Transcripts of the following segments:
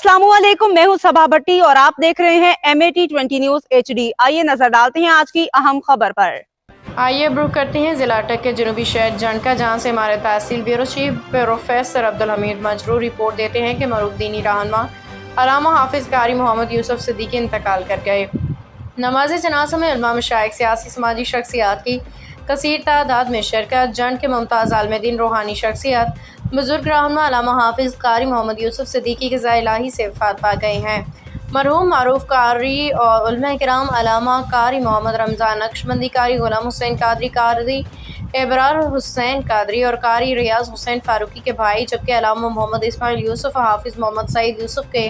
अस्सलाम वालेकुम, मैं हूं सबा भट्टी और आप देख रहे हैं MAT20 न्यूज HD। आइए नजर डालते हैं आज की अहम खबर पर। आइए ब्रूक करते हैं जिला अटक के जनूबी शहर जंडका, जहां से हमारे tehsil bureau chief professor Abdul Hameed Majroor report देते हैं कि मरूफ दीनी रहनुमा अल्लामा हाफिज कारी मोहम्मद यूसुफ सिद्दीकी इंतकाल कर गए। नमाज जनाजा में उलमा, मशाइख, सियासी समाजी शख्सियात की कसीर तादाद में शिरकत। जंड के मुमताज़ आलिम-ए-दीन रूहानी शख्सियत बुजुर्ग रहनुमा अल्लामा हाफिज कारी मोहम्मद यूसुफ सिद्दीकी के ज़ाए इलाही से वफ़ात पा गए हैं। मरहूम मारूफ कारी और उलमा किराम अल्लामा कारी मोहम्मद रमज़ान नक्शबंदी, कारी गुलाम हुसैन कादरी, कारी एबरार हुसैन कादरी और कारी रियाज हुसैन फारूकी के भाई, जबकि अल्लामा मोहम्मद इस्माइल यूसुफ हाफिज मोहम्मद सईद यूसुफ के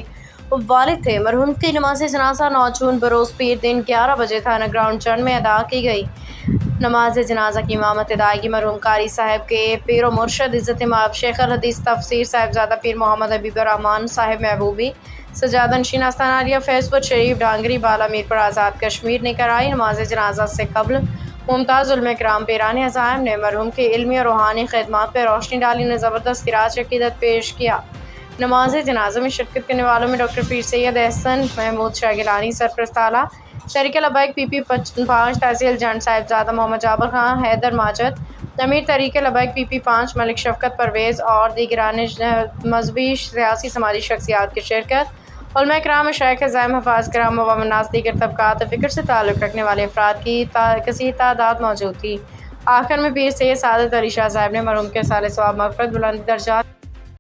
वालिद थे। मरहूम की नमाज जनाजा 9 जून बरोज़ पीर दिन 11 बजे थाना ग्राउंड जंड में अदा की गई। नमाज जनाजा की इमामत अदायगी मरहूम कारी साहब के पीर व मुर्शद इज़्ज़त माब शेख अल हदीस तफसीर साहिबजादा पीर मोहम्मद हबीबुर रहमान साहिब महबूबी सजादा नशीन आस्तानारिया फैज़पुर शरीफ डांगरी बाला मीरपुर आज़ाद कश्मीर ने कराई। नमाज जनाजा से कबल मुमताज़ उलमा किराम पीराने अज़ाइम ने मरहूम की इल्मी और रूहानी खिदमत पर रोशनी डाली ने ज़बरदस्त खिराज अक़ीदत पेश किया। नमाज जनाजा में शिरकत करने वालों में डॉक्टर पीर सैयद एहसन महमूद शाह गिलानी सरपरस्त आला तहरीक लबैक PP 5 तहसील जंड साहिबजादा मोहम्मद जाबर खान हैदर माजद अमीर तहरीक लबैक PP 5 मलिक शफकत परवेज़ और दीगरान मजहबी सियासी समाजी शख्सियात की शिरकत। उलमा किराम, मशाइख, अज़ाइम, हफ़ाज़ किराम व मन्नास दीगर तबक़ात फ़िक्र से ताल्लुक़ रखने वाले अफ़राद की कसीर तादाद मौजूद थी। आखिर में पीर सैयद सादत अली शाह साहब ने मरहूम के साले सवाब मग़फ़िरत बुलंद दर्जात